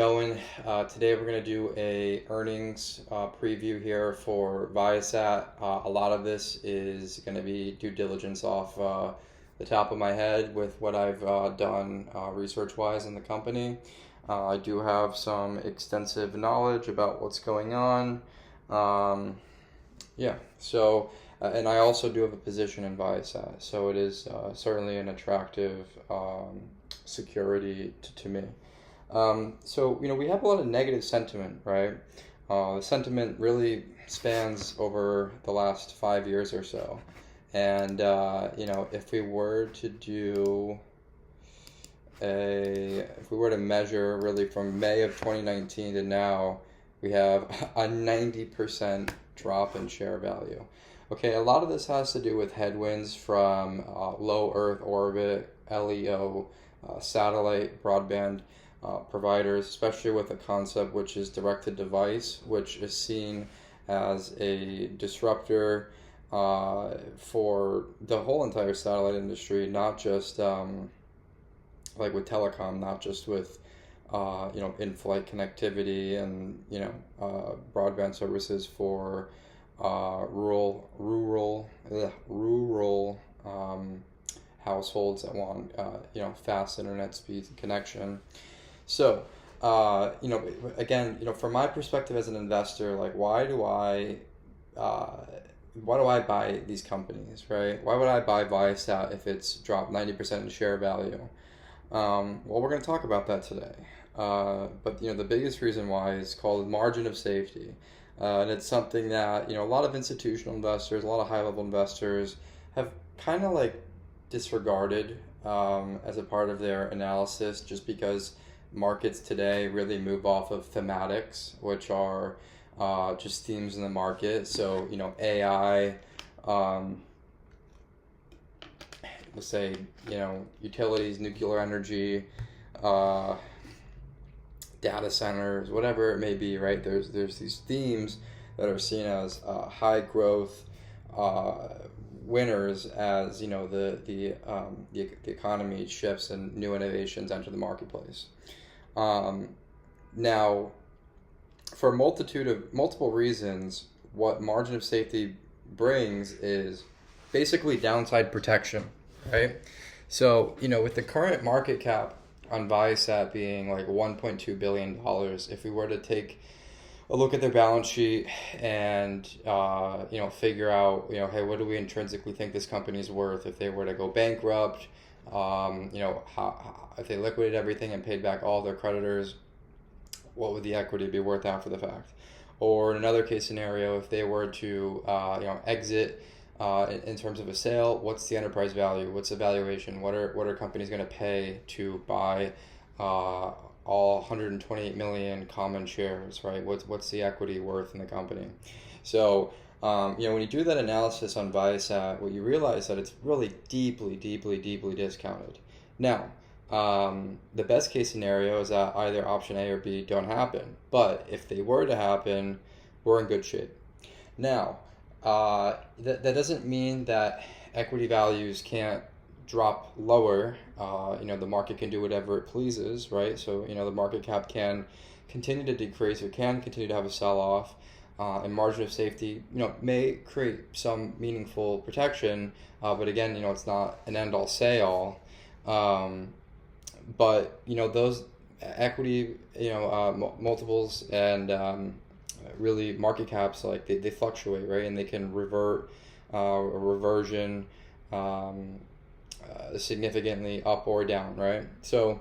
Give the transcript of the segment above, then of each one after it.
Today we're going to do a earnings preview here for Viasat. A lot of this is going to be due diligence off the top of my head with what I've done research-wise in the company. I do have some extensive knowledge about what's going on. And I also do have a position in Viasat, so it is certainly an attractive security to me. We have a lot of negative sentiment, right? The sentiment really spans over the last 5 years or so. And, if we were to measure really from May of 2019 to now, we have a 90% drop in share value. Okay, a lot of this has to do with headwinds from low Earth orbit, LEO, satellite, broadband providers, especially with a concept which is direct-to-device, which is seen as a disruptor for the whole entire satellite industry, not just like with telecom, not just with in-flight connectivity and broadband services for rural households that want fast internet speeds and connection. So, from my perspective as an investor, like why do I buy these companies, right? Why would I buy Viasat if it's dropped 90% in share value? Well, we're going to talk about that today. But the biggest reason why is called margin of safety. And it's something that, a lot of institutional investors, a lot of high-level investors have kind of like disregarded as a part of their analysis, just because markets today really move off of thematics, which are just themes in the market. So, AI, let's say, utilities, nuclear energy, data centers, whatever it may be, right? There's these themes that are seen as high growth winners as the economy shifts and new innovations enter the marketplace. Now, for a multitude of multiple reasons, what margin of safety brings is basically downside protection, right? So, with the current market cap on Viasat being like $1.2 billion, if we were to take a look at their balance sheet and, figure out, hey, what do we intrinsically think this company's worth if they were to go bankrupt, if they liquidated everything and paid back all their creditors, what would the equity be worth after the fact? Or in another case scenario, if they were to, exit in terms of a sale, what's the enterprise value? What's the valuation? What are companies going to pay to buy all 128 million common shares, right? What's the equity worth in the company? So, when you do that analysis on Viasat, what you realize that it's really deeply, deeply, deeply discounted. Now, the best case scenario is that either option A or B don't happen. But if they were to happen, we're in good shape. Now, that doesn't mean that equity values can't drop lower. The market can do whatever it pleases, right? So, the market cap can continue to decrease, it can continue to have a sell-off, and margin of safety, may create some meaningful protection, but again, it's not an end-all, say-all. But those equity, multiples and really market caps, like they fluctuate, right? And they can revert a reversion significantly up or down, right? So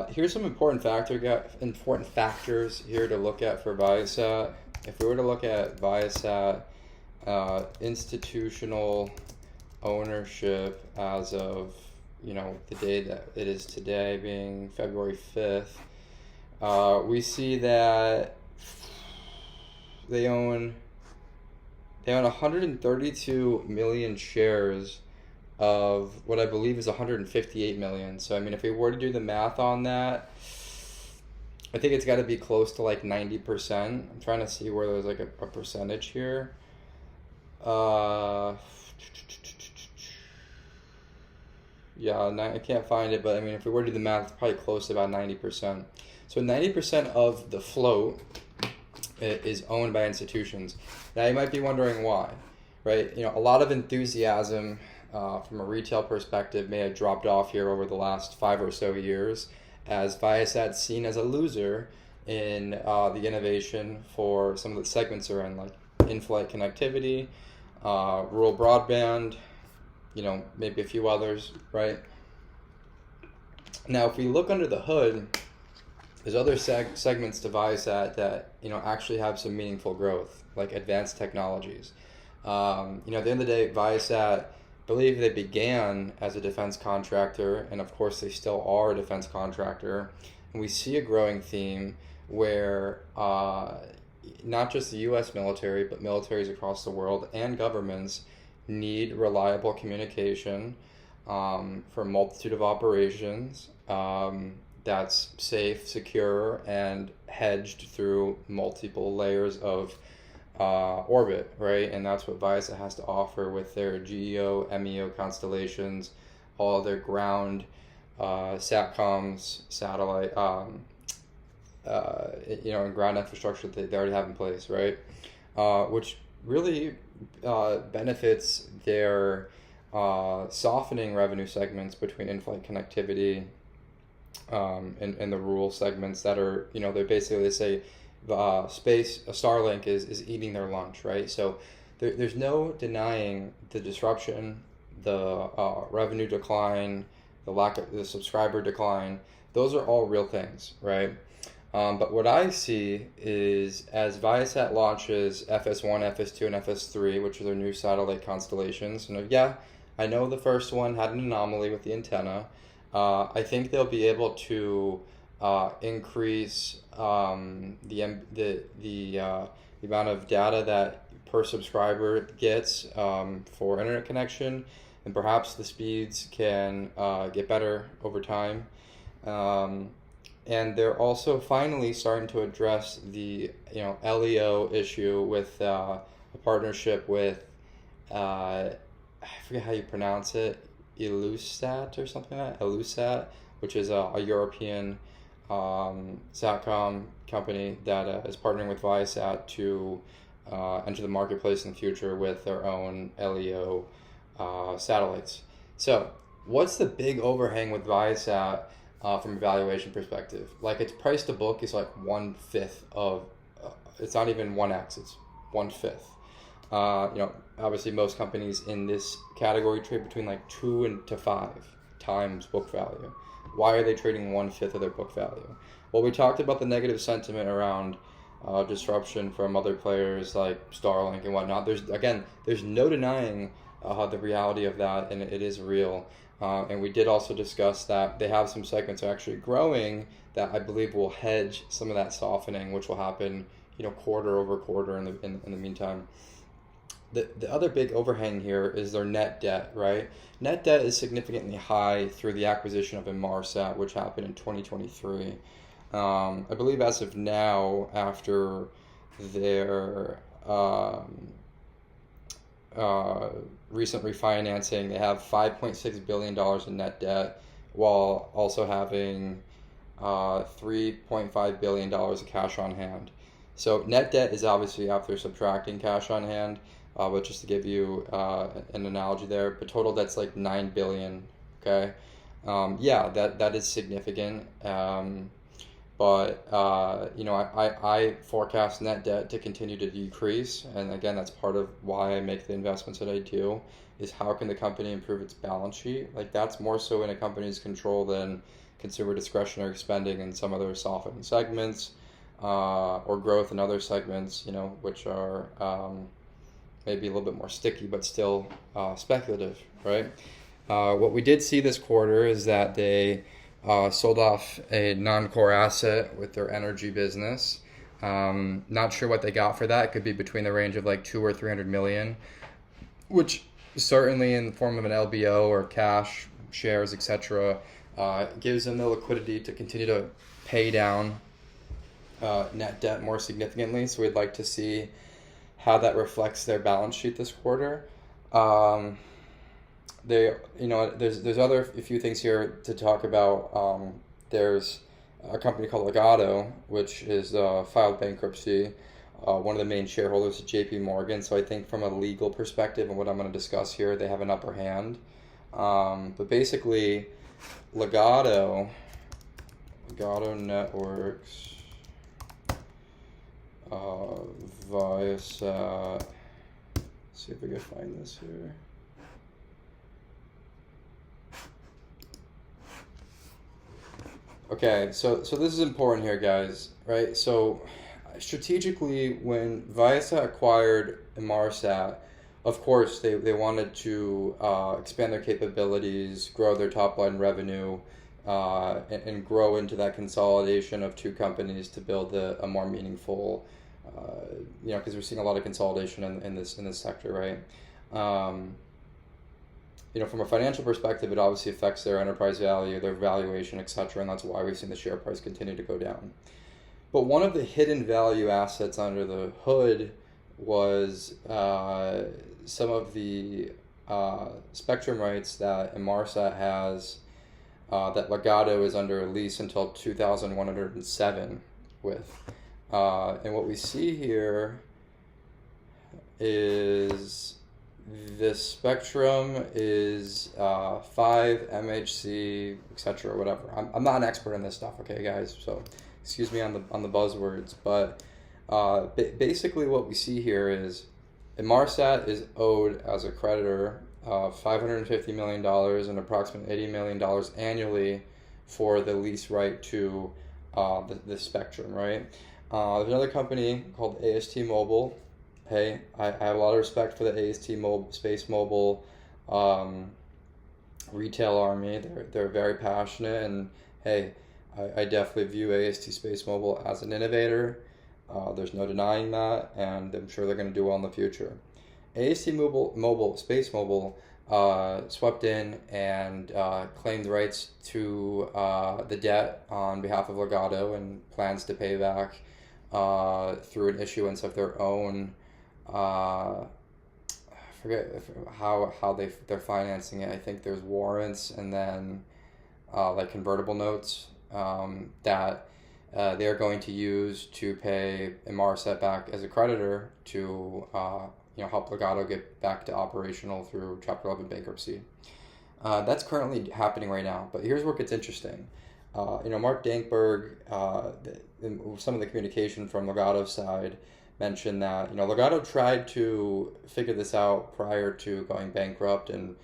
here's some important factors here to look at for Viasat. If we were to look at Viasat institutional ownership as of the day that it is today, being February 5th, we see that they own 132 million shares of what I believe is 158 million. So, if we were to do the math on that, I think it's got to be close to like 90%. I'm trying to see where there's like a percentage here. Yeah, I can't find it, but if we were to do the math, it's probably close to about 90%. So 90% of the float is owned by institutions. Now you might be wondering why, right? A lot of enthusiasm from a retail perspective may have dropped off here over the last 5 or so years, as Viasat's seen as a loser in the innovation for some of the segments are in, like in-flight connectivity, rural broadband, maybe a few others, right? Now, if we look under the hood, there's other segments to Viasat that actually have some meaningful growth, like advanced technologies. At the end of the day, Viasat, I believe they began as a defense contractor, and of course they still are a defense contractor. And we see a growing theme where not just the U.S. military, but militaries across the world and governments need reliable communication for a multitude of operations that's safe, secure, and hedged through multiple layers of orbit, right? And that's what Viasat has to offer with their GEO, MEO constellations, all their ground SATCOMs, satellite, and ground infrastructure that they already have in place, right? Which really benefits their softening revenue segments between in-flight connectivity and the rural segments that are, they say space, Starlink is eating their lunch, right? So there's no denying the disruption, the revenue decline, the lack of the subscriber decline. Those are all real things, right? But what I see is as Viasat launches FS1, FS2, and FS3, which are their new satellite constellations, I know the first one had an anomaly with the antenna. I think they'll be able to increase the amount of data that per subscriber gets for internet connection, and perhaps the speeds can get better over time. And they're also finally starting to address the LEO issue with a partnership with I forget how you pronounce it, Elusat or something like that, Elusat, which is a European SATCOM company that is partnering with Viasat to enter the marketplace in the future with their own LEO satellites. So what's the big overhang with Viasat from a valuation perspective? Like, its price to book is like 1/5 of, it's not even 1x, it's 1/5. Obviously most companies in this category trade between like 2 to 5 times book value. Why are they trading 1/5 of their book value? Well, we talked about the negative sentiment around disruption from other players like Starlink and whatnot. There's no denying the reality of that, and it is real. And we did also discuss that they have some segments actually growing that I believe will hedge some of that softening, which will happen, quarter over quarter in the meantime. The other big overhang here is their net debt, right? Net debt is significantly high through the acquisition of Inmarsat, which happened in 2023. I believe as of now, after their recent refinancing, they have $5.6 billion in net debt, while also having $3.5 billion of cash on hand. So net debt is obviously after subtracting cash on hand, but just to give you an analogy there, but total debt's like $9 billion. Okay, that is significant. But I forecast net debt to continue to decrease, and again, that's part of why I make the investments that I do. Is how can the company improve its balance sheet? Like, that's more so in a company's control than consumer discretionary spending in some other softening segments, or growth in other segments, which are maybe a little bit more sticky, but still speculative, right? What we did see this quarter is that they sold off a non-core asset with their energy business. Not sure what they got for that. It could be between the range of like 200 or 300 million, which certainly in the form of an LBO or cash, shares, etc., gives them the liquidity to continue to pay down net debt more significantly. So we'd like to see how that reflects their balance sheet this quarter. There's a few things here to talk about. There's a company called Legato, which is filed bankruptcy. One of the main shareholders is JP Morgan. So I think from a legal perspective and what I'm going to discuss here, they have an upper hand. But basically, Legato Networks, Viasat. See if we can find this here. Okay, so this is important here, guys, right? So strategically, when Viasat acquired Inmarsat, of course, they wanted to expand their capabilities, grow their top line revenue, and grow into that consolidation of two companies to build a more meaningful, because we're seeing a lot of consolidation in this sector, right? From a financial perspective, it obviously affects their enterprise value, their valuation, etc., and that's why we've seen the share price continue to go down. But one of the hidden value assets under the hood was some of the spectrum rights that Inmarsat has, that Legato is under a lease until 2107 with. And what we see here is the spectrum is 5 MHz, etc., whatever. I'm not an expert in this stuff, okay, guys? So excuse me on the buzzwords, but basically what we see here is Inmarsat is owed as a creditor $550 million and approximately $80 million annually for the lease right to the spectrum, right? There's another company called AST Mobile. Hey, I have a lot of respect for the AST Space Mobile retail army. They're very passionate, and hey, I definitely view AST Space Mobile as an innovator. There's no denying that, and I'm sure they're going to do well in the future. AST Space Mobile swept in and claimed the rights to the debt on behalf of Legato and plans to pay back through an issuance of their own. I forget how they're financing it. I think there's warrants and then like convertible notes that they are going to use to pay Inmarsat back as a creditor to help Legato get back to operational through Chapter 11 bankruptcy. That's currently happening right now. But here's where it gets interesting. Mark Dankberg, some of the communication from Legato's side mentioned that Legato tried to figure this out prior to going bankrupt, and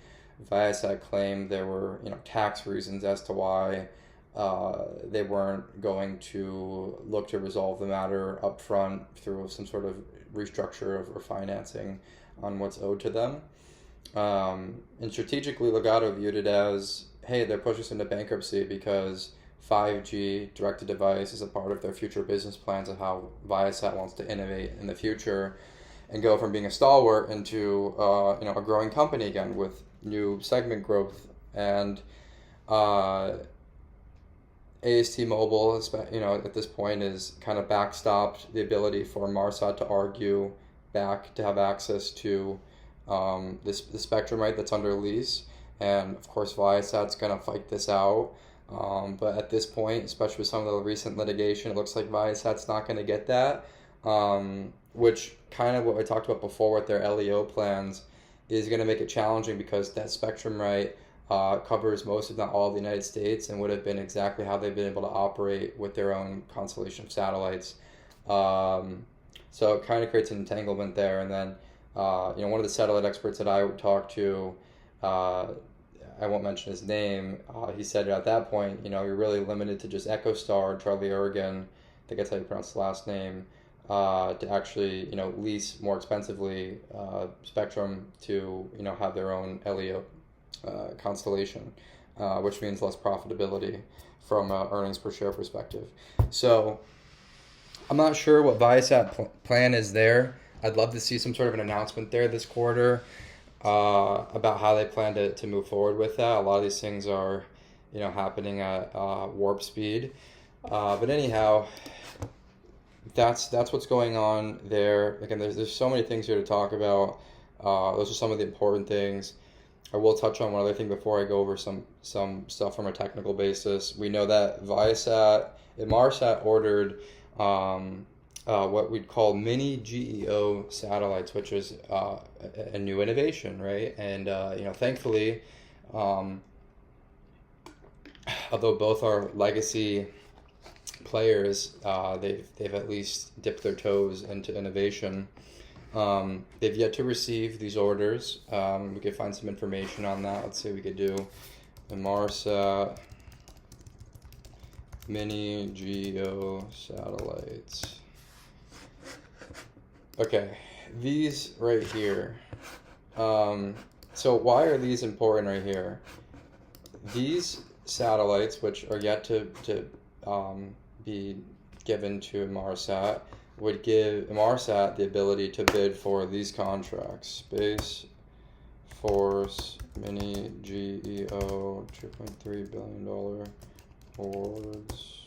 Viasat claimed there were tax reasons as to why they weren't going to look to resolve the matter up front through some sort of restructure or financing on what's owed to them. And strategically, Legato viewed it as, hey, they're pushing us into bankruptcy because 5G direct-to-device is a part of their future business plans of how Viasat wants to innovate in the future and go from being a stalwart into a growing company again with new segment growth. And AST Mobile, at this point is kind of backstopped the ability for Inmarsat to argue back to have access to the spectrum right that's under lease. And of course, Viasat's going to fight this out. But at this point, especially with some of the recent litigation, it looks like Viasat's not going to get that, which kind of what I talked about before with their LEO plans is going to make it challenging because that spectrum right covers most, if not all, of the United States and would have been exactly how they've been able to operate with their own constellation of satellites. So it kind of creates an entanglement there. And then, one of the satellite experts that I would talk to, I won't mention his name, he said at that point, you're really limited to just EchoStar, Charlie Ergen, I think that's how you pronounce the last name, to actually, lease more expensively spectrum to, have their own LEO constellation, which means less profitability from an earnings per share perspective. So I'm not sure what Viasat plan is there. I'd love to see some sort of an announcement there this quarter about how they plan to move forward with that. A lot of these things are, happening at warp speed. But anyhow, that's what's going on there. Again, there's so many things here to talk about. Those are some of the important things. I will touch on one other thing before I go over some stuff from a technical basis. We know that Viasat, Inmarsat ordered what we'd call mini GEO satellites, which is a new innovation, right? And thankfully, although both are legacy players, they've at least dipped their toes into innovation. They've yet to receive these orders. We could find some information on that. Let's see, we could do Inmarsat mini GEO satellites. Okay, these right here. So why are these important right here? These satellites, which are yet to be given to Inmarsat, would give Inmarsat the ability to bid for these contracts. Space Force Mini GEO $2.3 billion awards.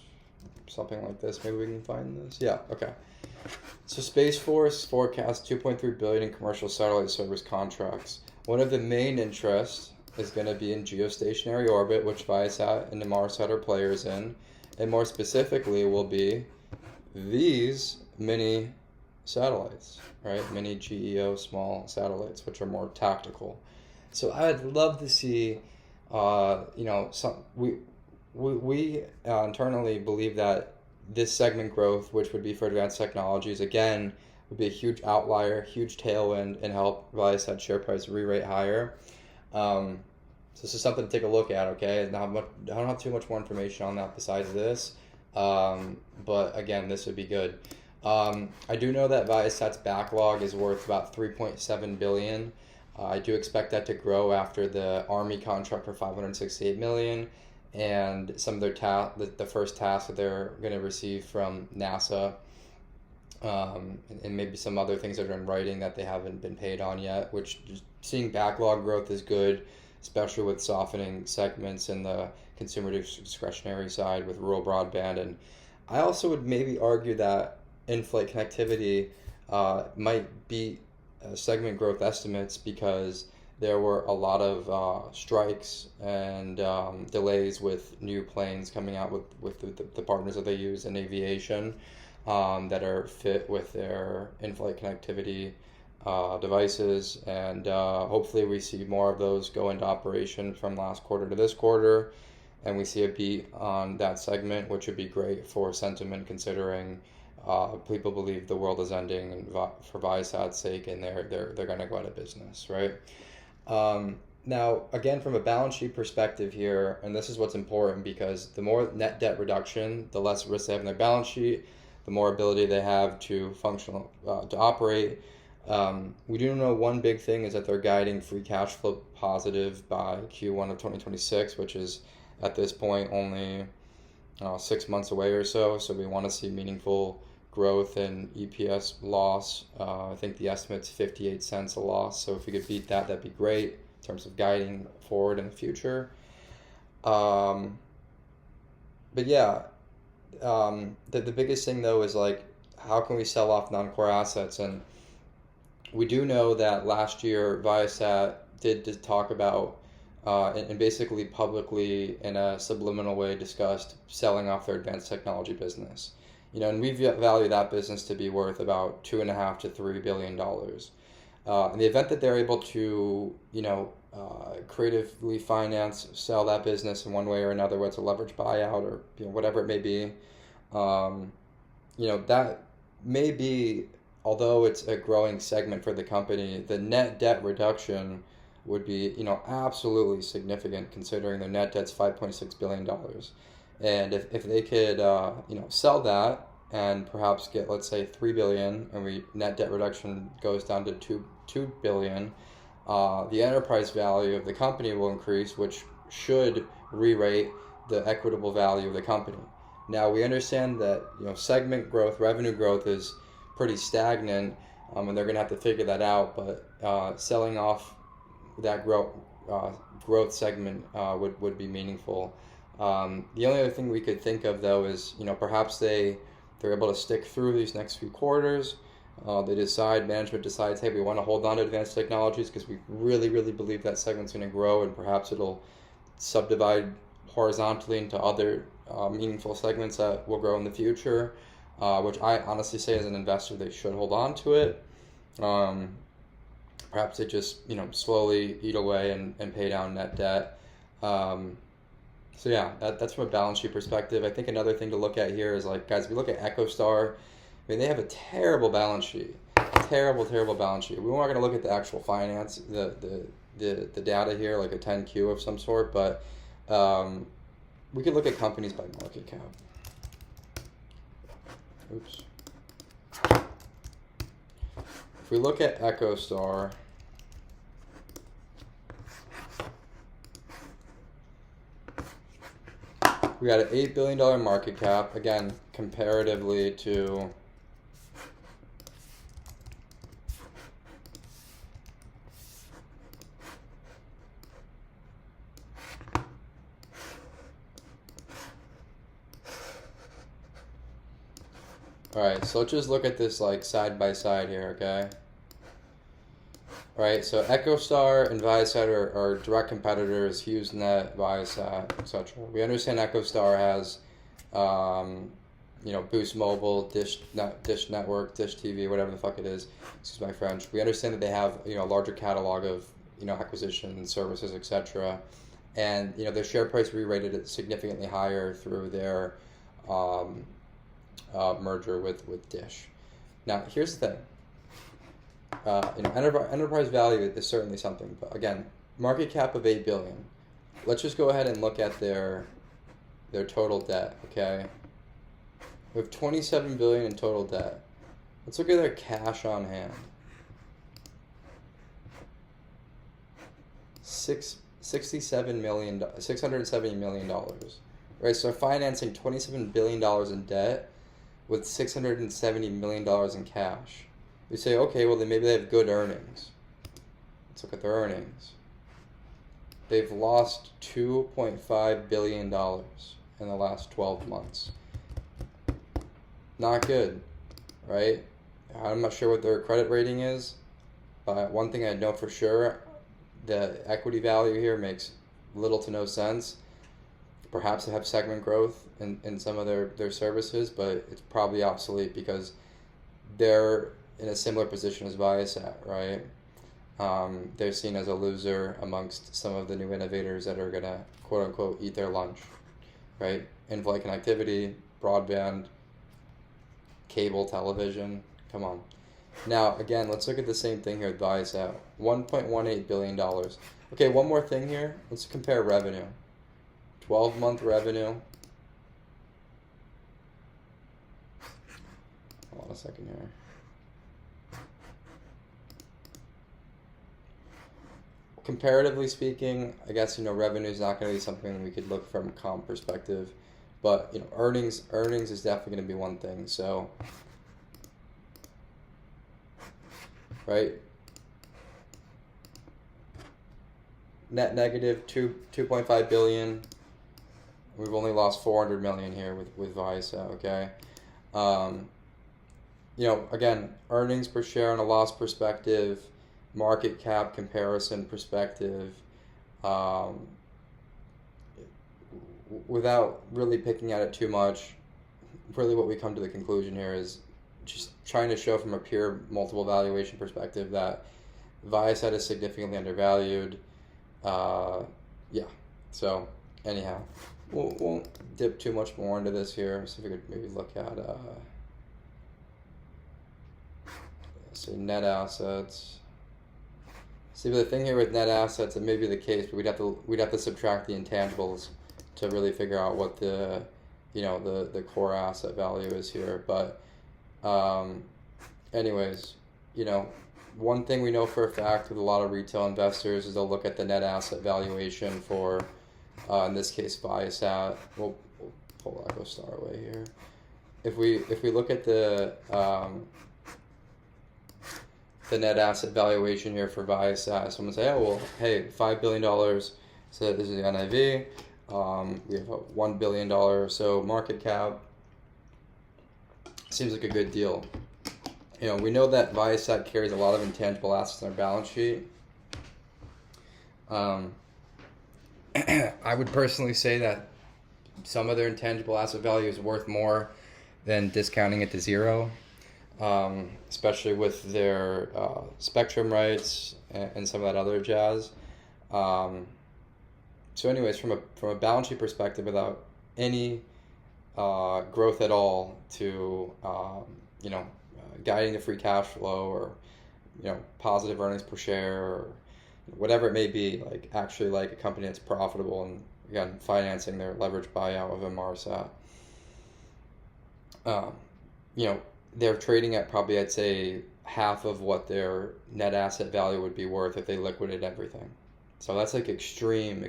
Something like this. Maybe we can find this. Yeah, okay. So Space Force forecasts $2.3 billion in commercial satellite service contracts. One of the main interests is going to be in geostationary orbit, which Viasat and Inmarsat are players in, and more specifically will be these mini satellites, right? Mini GEO small satellites, which are more tactical. So I'd love to see, we internally believe that this segment growth, which would be for advanced technologies, again, would be a huge outlier, huge tailwind, and help Viasat share price re-rate higher. So this is something to take a look at, okay? I don't have too much more information on that besides this, but again, this would be good. I do know that Viasat's backlog is worth about $3.7 billion. I do expect that to grow after the Army contract for $568 million. And some of their the first tasks that they're going to receive from NASA, and maybe some other things that are in writing that they haven't been paid on yet, which seeing backlog growth is good, especially with softening segments in the consumer discretionary side with rural broadband. And I also would maybe argue that in-flight connectivity might beat segment growth estimates because there were a lot of strikes and delays with new planes coming out with the partners that they use in aviation that are fit with their in-flight connectivity devices. And hopefully we see more of those go into operation from last quarter to this quarter. And we see a beat on that segment, which would be great for sentiment considering people believe the world is ending for Viasat's sake, and they're going to go out of business, right? Now, again, from a balance sheet perspective here, and this is what's important because the more net debt reduction, the less risk they have in their balance sheet, the more ability they have to to operate. We do know one big thing is that they're guiding free cash flow positive by Q1 of 2026, which is at this point only 6 months away or so. So we want to see meaningful growth in EPS loss. I think the estimate's 58 cents a loss. So if we could beat that, that'd be great in terms of guiding forward in the future. But yeah, the biggest thing though is like, how can we sell off non-core assets? And we do know that last year Viasat did talk about and basically publicly in a subliminal way discussed selling off their advanced technology business. And we value that business to be worth about $2.5 to $3 billion. In the event that they're able to, creatively finance, sell that business in one way or another, whether it's a leverage buyout or whatever it may be, that may be, although it's a growing segment for the company, the net debt reduction would be, absolutely significant considering their net debt's $5.6 billion. And if they could, sell that and perhaps get, let's say, $3 billion, and net debt reduction goes down to $2 billion, the enterprise value of the company will increase, which should re-rate the equitable value of the company. Now, we understand that, segment growth, revenue growth is pretty stagnant, and they're going to have to figure that out, but selling off that growth segment would be meaningful. The only other thing we could think of though is, perhaps they're able to stick through these next few quarters, Management decides, hey, we want to hold on to advanced technologies because we really, really believe that segment's going to grow, and perhaps it'll subdivide horizontally into other meaningful segments that will grow in the future, which I honestly say as an investor they should hold on to it. Perhaps they just slowly eat away and pay down net debt. So yeah, that's from a balance sheet perspective. I think another thing to look at here is, like, guys, if we look at EchoStar, I mean, they have a terrible balance sheet. Terrible balance sheet. We weren't going to look at the actual finance, the data here, like a 10Q of some sort, but we could look at companies by market cap. Oops. If we look at EchoStar, we got an $8 billion market cap, again, comparatively to Alright, so let's just look at this like side by side here, okay? Right, so EchoStar and Viasat are direct competitors, HughesNet, Viasat, etc. We understand EchoStar has, Boost Mobile, Dish Network, Dish TV, whatever the fuck it is. Excuse my French. We understand that they have a larger catalog of acquisition services, etc. And their share price re-rated it significantly higher through their merger with Dish. Now, here's the thing. Enterprise value is certainly something, but again, market cap of $8 billion. Let's just go ahead and look at their total debt. Okay, we have $27 billion in total debt. Let's look at their cash on hand. $670 million. Right, so they're financing $27 billion in debt with $670 million in cash. We say, okay, well, then maybe they have good earnings. Let's look at their earnings. They've lost $2.5 billion in the last 12 months. Not good, right? I'm not sure what their credit rating is, but one thing I know for sure, the equity value here makes little to no sense. Perhaps they have segment growth in some of their services, but it's probably obsolete because they're in a similar position as Viasat, right? They're seen as a loser amongst some of the new innovators that are gonna quote unquote eat their lunch, right? In-flight connectivity, broadband, cable television, come on. Now, again, let's look at the same thing here with Viasat, $1.18 billion. Okay, one more thing here, let's compare revenue. 12-month revenue. Hold on a second here. Comparatively speaking, I guess revenue is not going to be something we could look from a comp perspective, but earnings is definitely going to be one thing. So, right, net negative 2.5 billion. We've only lost 400 million here with Viasat. Okay, again, earnings per share on a loss perspective, market cap comparison perspective, without really picking at it too much, really what we come to the conclusion here is just trying to show from a pure multiple valuation perspective that Viasat is significantly undervalued. Yeah, so anyhow, we won't dip too much more into this here. So if we could maybe look at say net assets. See, but the thing here with net assets, it may be the case, but we'd have to subtract the intangibles to really figure out what the the core asset value is here. But anyways, one thing we know for a fact with a lot of retail investors is they'll look at the net asset valuation for in this case Viasat. We'll pull EchoStar away here. If we look at the net asset valuation here for Viasat, someone say, oh, well, hey, $5 billion, so this is the NAV. We have a $1 billion or so market cap. Seems like a good deal. We know that Viasat carries a lot of intangible assets on their balance sheet. I would personally say that some of their intangible asset value is worth more than discounting it to zero, especially with their spectrum rights and some of that other jazz. So anyways, from a balance sheet perspective, without any growth at all to guiding the free cash flow, or positive earnings per share, or whatever it may be, like actually like a company that's profitable and again financing their leverage buyout of Viasat. They're trading at probably, I'd say, half of what their net asset value would be worth if they liquidated everything. So that's like extreme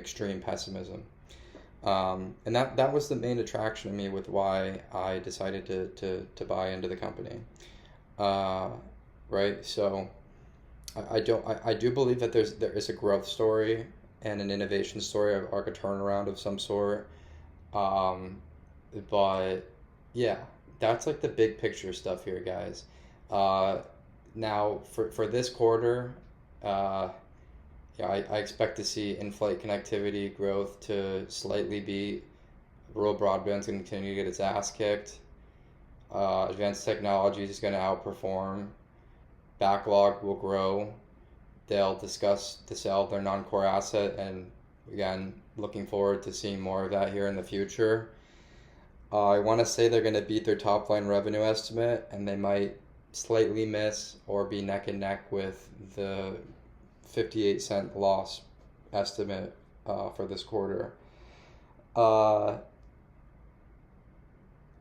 pessimism. And that was the main attraction to me with why I decided to buy into the company. Right? So I do believe that there is a growth story and an innovation story, or a turnaround of some sort. But yeah, that's like the big picture stuff here, guys. Now for this quarter, I expect to see in-flight connectivity growth to slightly beat. Rural broadband's going to continue to get its ass kicked. Advanced technologies is going to outperform. Backlog will grow. They'll discuss the sale of their non-core asset, and again, looking forward to seeing more of that here in the future. I want to say they're going to beat their top line revenue estimate, and they might slightly miss or be neck and neck with the 58-cent loss estimate for this quarter.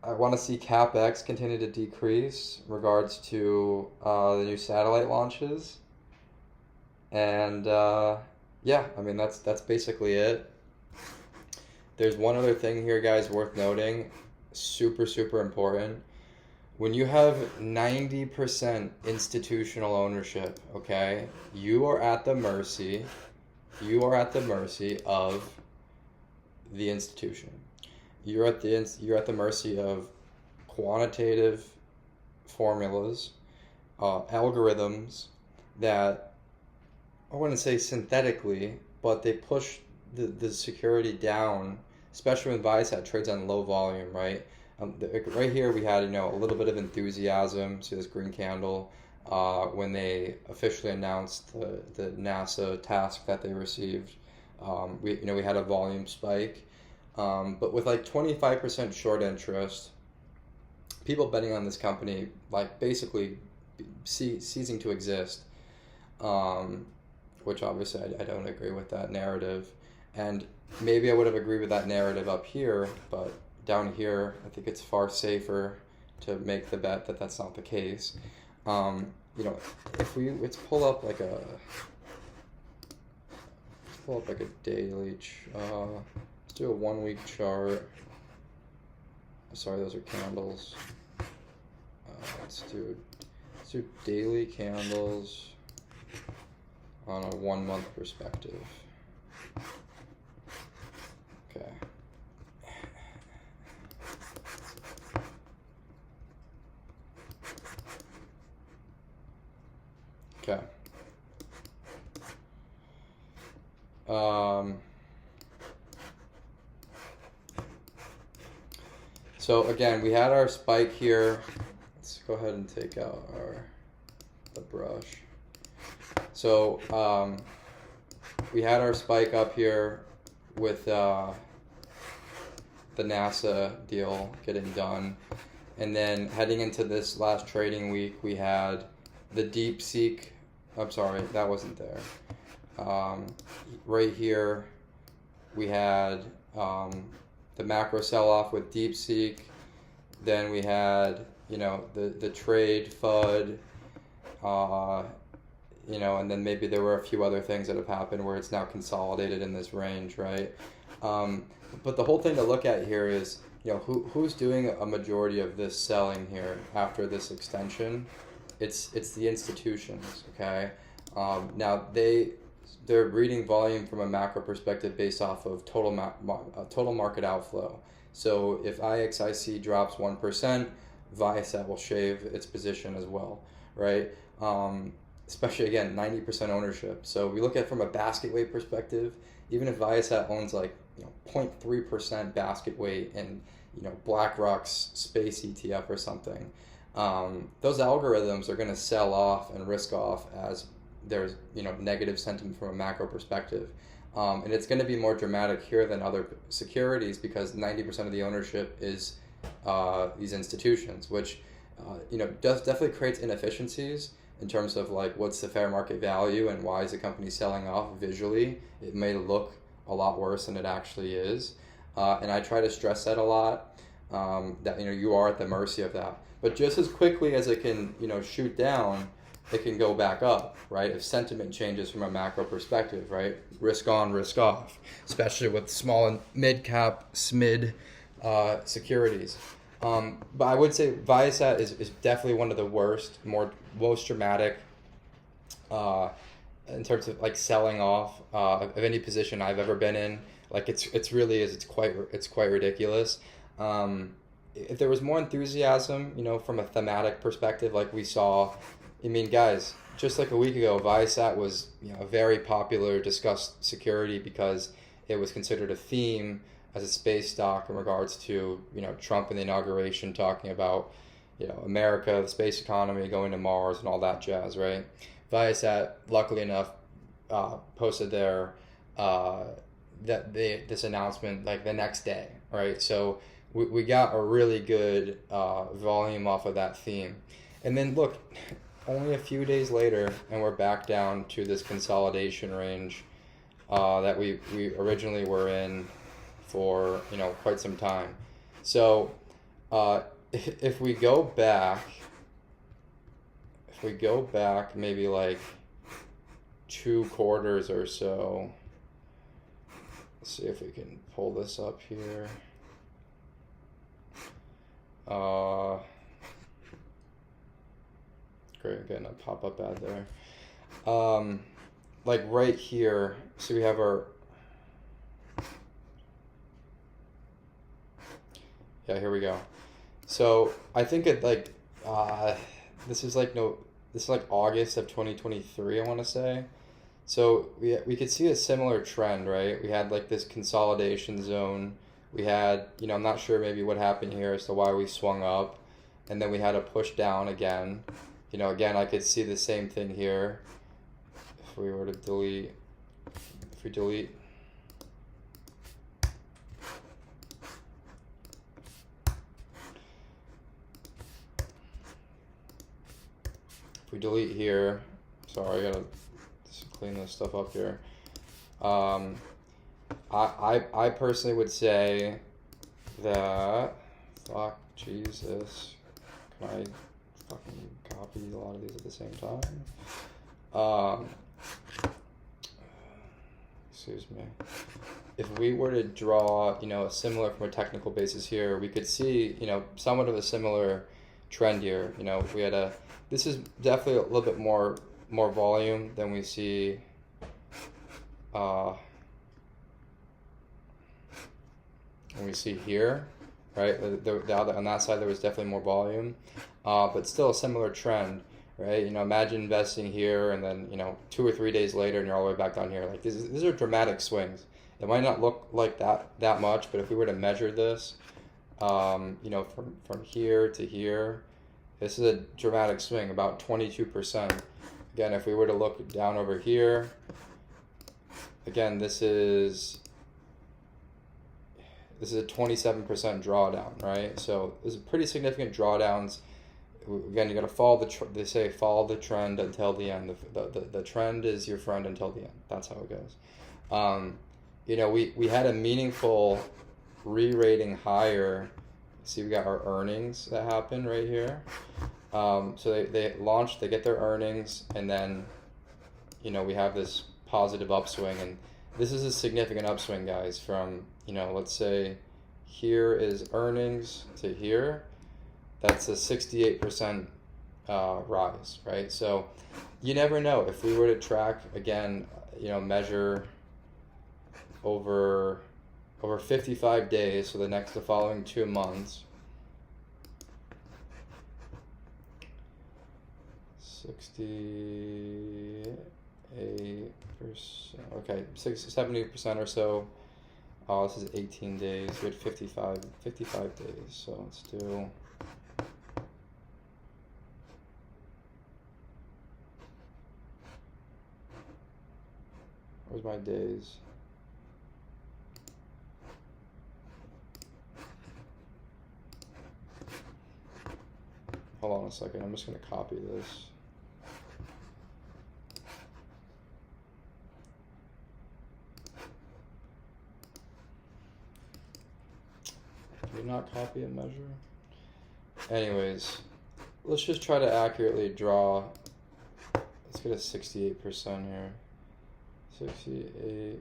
I want to see CapEx continue to decrease in regards to the new satellite launches. And that's basically it. There's one other thing here, guys, worth noting. Super important. When you have 90% institutional ownership, okay, you are at the mercy of the institution. You're at the mercy of quantitative formulas, algorithms that, I wouldn't say synthetically, but they push the security down, especially when Viasat trades on low volume, right? Right here we had a little bit of enthusiasm. See this green candle when they officially announced the NASA task that they received. We had a volume spike, but with like 25% short interest, people betting on this company like basically ceasing to exist. Which obviously I don't agree with that narrative, and maybe I would have agreed with that narrative up here, but down here I think it's far safer to make the bet that that's not the case. If let's pull up like a daily let's do a 1 week chart. Sorry, those are candles. Let's do daily candles on a 1 month perspective. Okay. Okay. So again, we had our spike here. Let's go ahead and take out the brush. So we had our spike up here with the NASA deal getting done, and then heading into this last trading week, we had the DeepSeek. I'm sorry, that wasn't there. Right here, we had the macro sell-off with DeepSeek. Then we had the trade FUD. And then maybe there were a few other things that have happened where it's now consolidated in this range, right? But the whole thing to look at here is, who's doing a majority of this selling here after this extension? It's the institutions, okay? Now they're reading volume from a macro perspective based off of total market outflow. So if IXIC drops 1%, Viasat will shave its position as well, right? Especially again, 90% ownership. So we look at it from a basket weight perspective. Even if Viasat owns like 0.3% basket weight in BlackRock's space ETF or something, those algorithms are going to sell off and risk off as there's negative sentiment from a macro perspective. And it's going to be more dramatic here than other securities because 90% of the ownership is these institutions, which does definitely creates inefficiencies in terms of like what's the fair market value and why is the company selling off visually. It may look a lot worse than it actually is, and I try to stress that a lot. That you are at the mercy of that, but just as quickly as it can shoot down, it can go back up, right? If sentiment changes from a macro perspective, right? Risk on, risk off, especially with small and mid cap, SMID securities. But I would say Viasat is definitely one of the most dramatic in terms of like selling off of any position I've ever been in. Like it's really is it's quite ridiculous. If there was more enthusiasm, from a thematic perspective, like we saw. I mean, guys, just like a week ago, Viasat was a very popular discussed security because it was considered a theme as a space stock in regards to Trump and the inauguration, talking about America, the space economy, going to Mars, and all that jazz, right? Viasat, luckily enough, posted their this announcement like the next day, right? So we got a really good volume off of that theme, and then look. Only a few days later, and we're back down to this consolidation range that we originally were in for quite some time. So if we go back maybe like 2 quarters or so, let's see if we can pull this up here. Great, getting a pop-up ad there. Like right here, so we have our... Yeah, here we go. So I think it like, this is like August of 2023, I want to say. So we could see a similar trend, right? We had like this consolidation zone. We had, I'm not sure maybe what happened here as to why we swung up. And then we had a push down again. Again, I could see the same thing here. If we were to delete, if we delete here, sorry, I gotta just clean this stuff up here. I personally would say that, fuck, Jesus, can I fucking copy a lot of these at the same time? Excuse me. If we were to draw, a similar from a technical basis here, we could see, somewhat of a similar trend here. We had this is definitely a little bit more volume than we see. When we see here, right? The other, on that side, there was definitely more volume, but still a similar trend, right? Imagine investing here and then 2 or 3 days later, and you're all the way back down here. Like these are dramatic swings. It might not look like that much, but if we were to measure this, from here to here, this is a dramatic swing, about 22%. Again, if we were to look down over here, again, this is a 27% drawdown, right? So there's pretty significant drawdowns. Again, you got to follow they say follow the trend until the end. The trend is your friend until the end. That's how it goes. We had a meaningful re-rating higher. See, we got our earnings that happened right here. So they launched, they get their earnings, and then we have this positive upswing, and this is a significant upswing, guys, from let's say here is earnings to here. That's a 68% rise, right? So you never know. If we were to track again, measure over 55 days, so the following 2 months. 68%. Okay, 70% or so. Oh, this is 18 days. We had 55 days. So let's do. Where's my days? Hold on a second. I'm just going to copy this. Did we not copy and measure? Anyways, let's just try to accurately draw. Let's get a 68% here. 68%.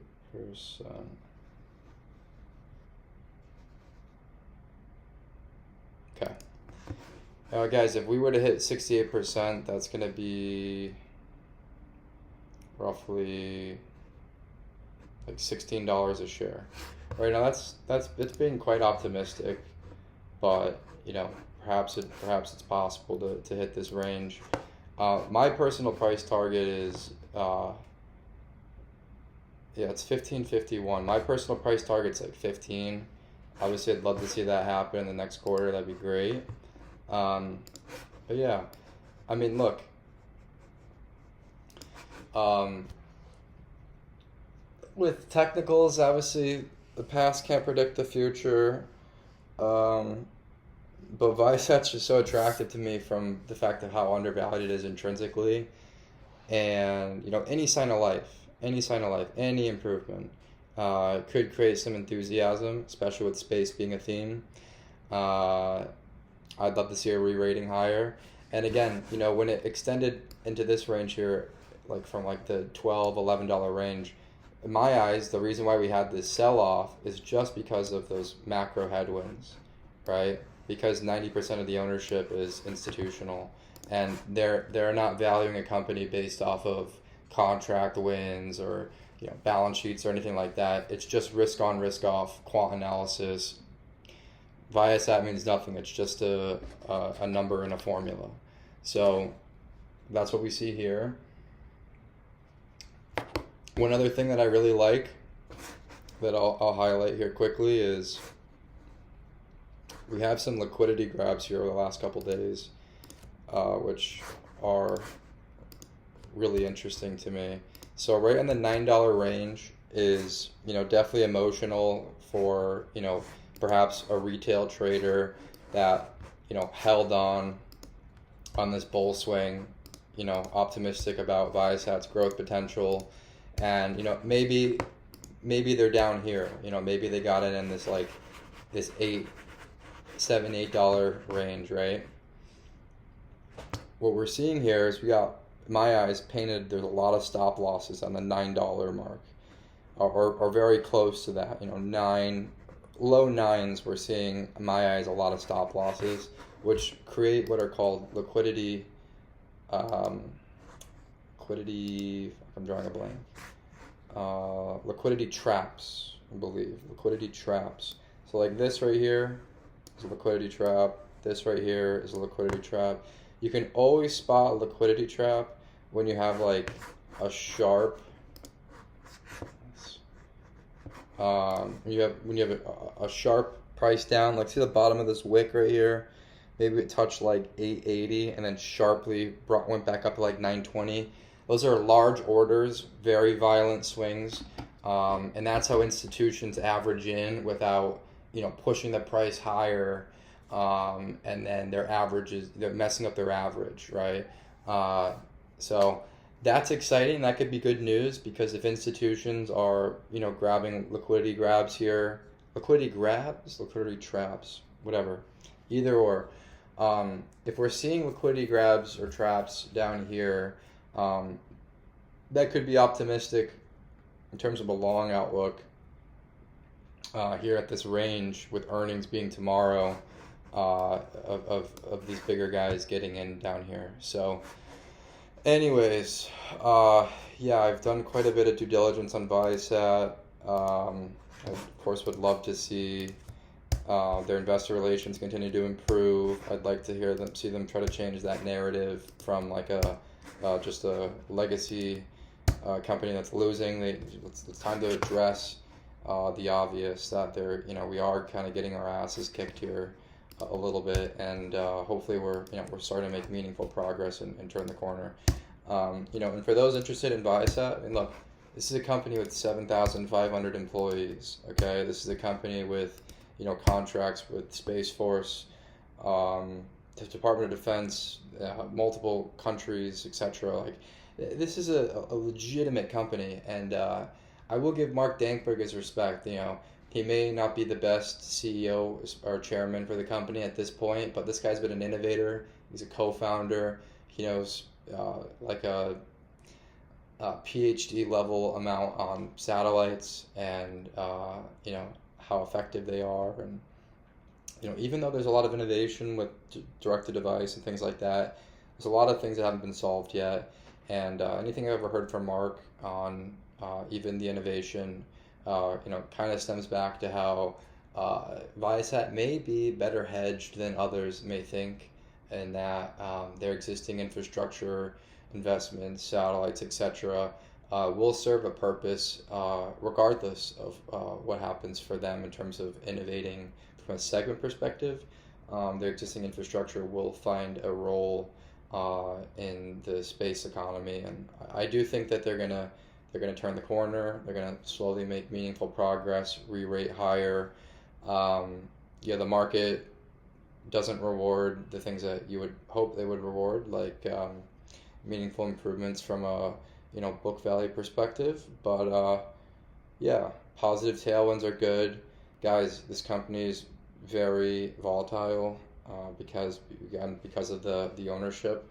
Okay. Guys, if we were to hit 68%, that's going to be roughly like $16 a share. Right now, it's being quite optimistic, but perhaps it's possible to hit this range. My personal price target is it's 15.51. My personal price target's like 15. Obviously, I'd love to see that happen in the next quarter. That'd be great. But yeah, I mean, look. With technicals, obviously, the past can't predict the future. But Viasat's just so attractive to me from the fact of how undervalued it is intrinsically. And, any sign of life, any improvement could create some enthusiasm, especially with space being a theme. I'd love to see a re-rating higher. And again, when it extended into this range here, like from like the $12, $11 range, in my eyes, the reason why we had this sell-off is just because of those macro headwinds, right? Because 90% of the ownership is institutional, and they're not valuing a company based off of contract wins or balance sheets or anything like that. It's just risk on, risk off, quant analysis. Viasat means nothing. It's just a number in a formula. So that's what we see here. One other thing that I really like that I'll highlight here quickly is we have some liquidity grabs here over the last couple days, which are really interesting to me. So right in the $9 range is definitely emotional for perhaps a retail trader that held on this bull swing, optimistic about Viasat's growth potential, and maybe they're down here, maybe they got it in this like this $8 range, right? What we're seeing here is we got, in my eyes, painted, there's a lot of stop losses on the $9 mark, or very close to that, low nines. We're seeing, in my eyes, a lot of stop losses, which create what are called liquidity, I'm drawing a blank, liquidity traps, I believe, liquidity traps. So like this right here is a liquidity trap, this right here is a liquidity trap. You can always spot a liquidity trap when you have like a sharp, when you have a sharp price down, like see the bottom of this wick right here, maybe it touched like 880 and then sharply went back up to like 920. Those are large orders, very violent swings, and that's how institutions average in without pushing the price higher, and then they're messing up their average, right? So that's exciting. That could be good news, because if institutions are grabbing liquidity grabs here, liquidity traps, whatever, either or, if we're seeing liquidity grabs or traps down here, that could be optimistic in terms of a long outlook here at this range, with earnings being tomorrow, of these bigger guys getting in down here. So anyways, yeah, I've done quite a bit of due diligence on Viasat. I of course would love to see their investor relations continue to improve. I'd like to see them try to change that narrative from like a just a legacy company that's losing. It's time to address the obvious that we are kind of getting our asses kicked here a little bit, and hopefully we're starting to make meaningful progress and turn the corner. And for those interested in Viasat, and look, this is a company with 7,500 employees. Okay, this is a company with contracts with Space Force, the Department of Defense, multiple countries, etc. Like, this is a legitimate company, and I will give Mark Dankberg his respect. He may not be the best CEO or chairman for the company at this point, but this guy's been an innovator. He's a co-founder. He knows like a PhD level amount on satellites, and how effective they are, and even though there's a lot of innovation with direct-to-device and things like that, there's a lot of things that haven't been solved yet. And anything I've ever heard from Mark on even the innovation, kind of stems back to how Viasat may be better hedged than others may think, and that their existing infrastructure, investments, satellites, etc., will serve a purpose regardless of what happens for them in terms of innovating from a segment perspective. Their existing infrastructure will find a role in the space economy, and I do think that they're gonna turn the corner. They're gonna slowly make meaningful progress, re-rate higher. The market doesn't reward the things that you would hope they would reward, like meaningful improvements from a book value perspective. But positive tailwinds are good, guys. This company is very volatile because of the ownership.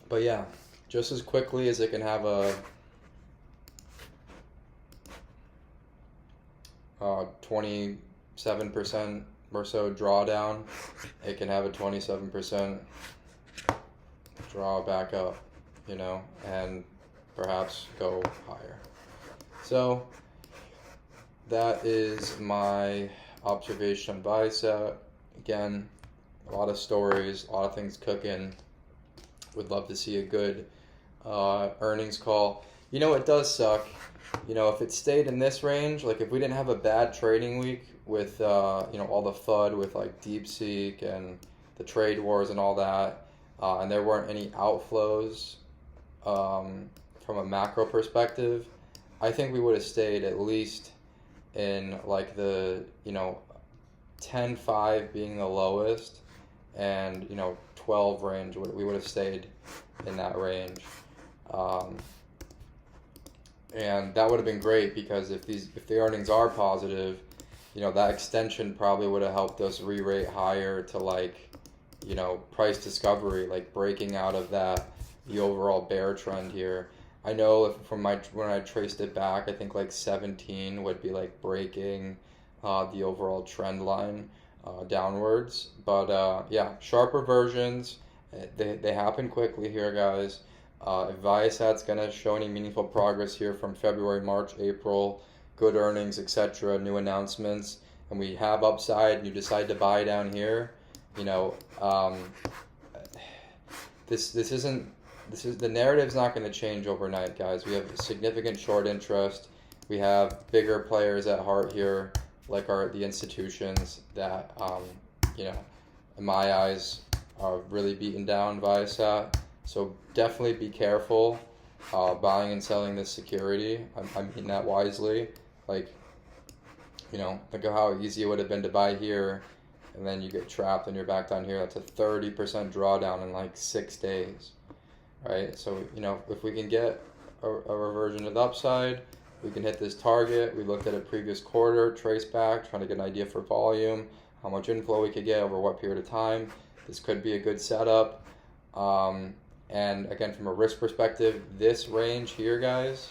But yeah, just as quickly as it can have a 27% or so drawdown, it can have a 27% draw back up, and perhaps go higher. So that is my observation on Viasat. Again, a lot of stories, a lot of things cooking. Would love to see a good earnings call. It does suck. If it stayed in this range, like if we didn't have a bad trading week with all the FUD with like DeepSeek and the trade wars and all that, and there weren't any outflows from a macro perspective, I think we would have stayed at least in like the 10.5 being the lowest, and 12 range. We would have stayed in that range. And that would have been great, because if the earnings are positive, that extension probably would have helped us re-rate higher to like, price discovery, like breaking out of the overall bear trend here. I know when I traced it back, I think like 17 would be like breaking the overall trend line downwards. But sharp reversions, they happen quickly here, guys. If Viasat's going to show any meaningful progress here from February, March, April, good earnings, etc., new announcements, and we have upside, and you decide to buy down here, the narrative's not going to change overnight, guys. We have significant short interest. We have bigger players at heart here, like the institutions that, in my eyes, are really beating down Viasat. So definitely be careful buying and selling this security. I mean that wisely. Like, think of how easy it would have been to buy here, and then you get trapped and you're back down here. That's a 30% drawdown in like 6 days, right? So, if we can get a reversion to the upside, we can hit this target. We looked at a previous quarter, trace back, trying to get an idea for volume, how much inflow we could get over what period of time. This could be a good setup. And again, from a risk perspective, this range here, guys,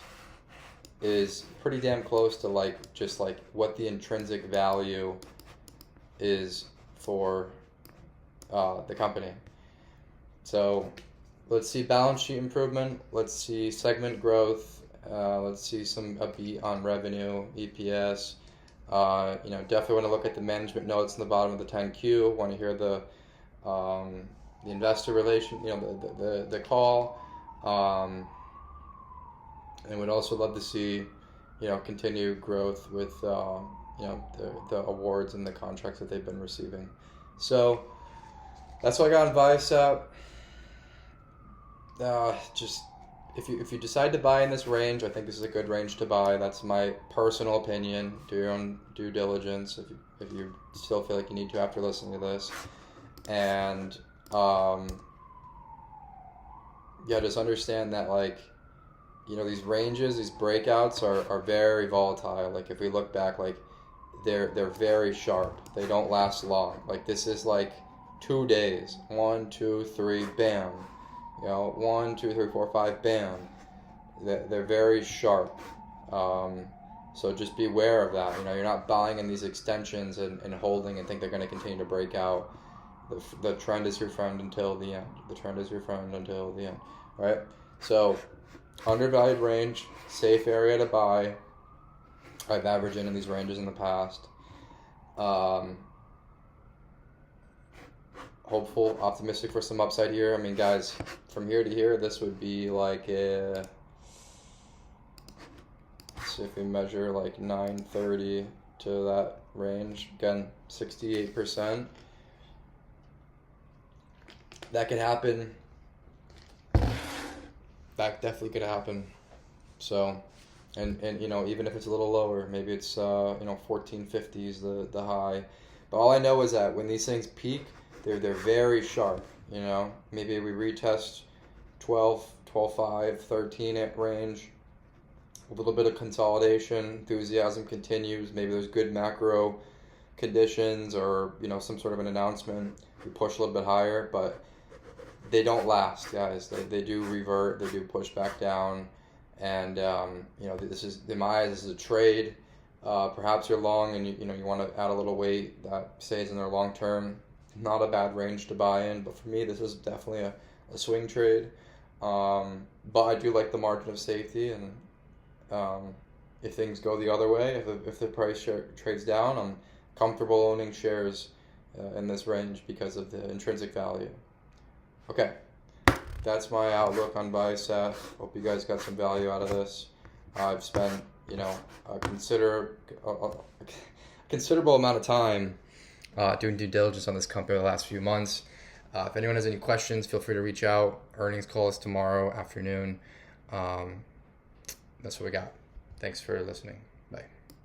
is pretty damn close to just what the intrinsic value is for the company. So let's see balance sheet improvement. Let's see segment growth. Let's see a beat on revenue, EPS. Definitely want to look at the management notes in the bottom of the 10Q. Want to hear the investor relation, the call, and would also love to see, continued growth with, the awards and the contracts that they've been receiving. So that's what I got on Viasat. Just if you decide to buy in this range, I think this is a good range to buy. That's my personal opinion. Do your own due diligence if you still feel like you need to after listening to this. And just understand that, like, these ranges, these breakouts are very volatile. Like, if we look back, like, they're very sharp. They don't last long. Like, this is like 2 days. 1, 2, 3, bam. 1, 2, 3, 4, 5, bam. They're very sharp. So just beware of that. You're not buying in these extensions and holding and think they're going to continue to break out. The trend is your friend until the end. The trend is your friend until the end. Right? So, undervalued range, safe area to buy. I've averaged in these ranges in the past. Hopeful, optimistic for some upside here. I mean, guys, from here to here, this would be like let's see if we measure like 930 to that range. Again, 68%. That could happen. That definitely could happen. So, and even if it's a little lower, maybe it's 1450 is the high. But all I know is that when these things peak, they're very sharp. Maybe we retest 12, 12.5, 13 at range. A little bit of consolidation, enthusiasm continues. Maybe there's good macro conditions or some sort of an announcement. We push a little bit higher, but they don't last, guys. They do revert. They do push back down, and this is, in my eyes, this is a trade. Perhaps you're long and you want to add a little weight that stays in there long term. Not a bad range to buy in, but for me, this is definitely a swing trade. But I do like the margin of safety, and if things go the other way, if the price trades down, I'm comfortable owning shares in this range because of the intrinsic value. Okay, that's my outlook on Viasat. Hope you guys got some value out of this. I've spent a considerable amount of time doing due diligence on this company the last few months. If anyone has any questions, feel free to reach out. Earnings call is tomorrow afternoon. That's what we got. Thanks for listening. Bye.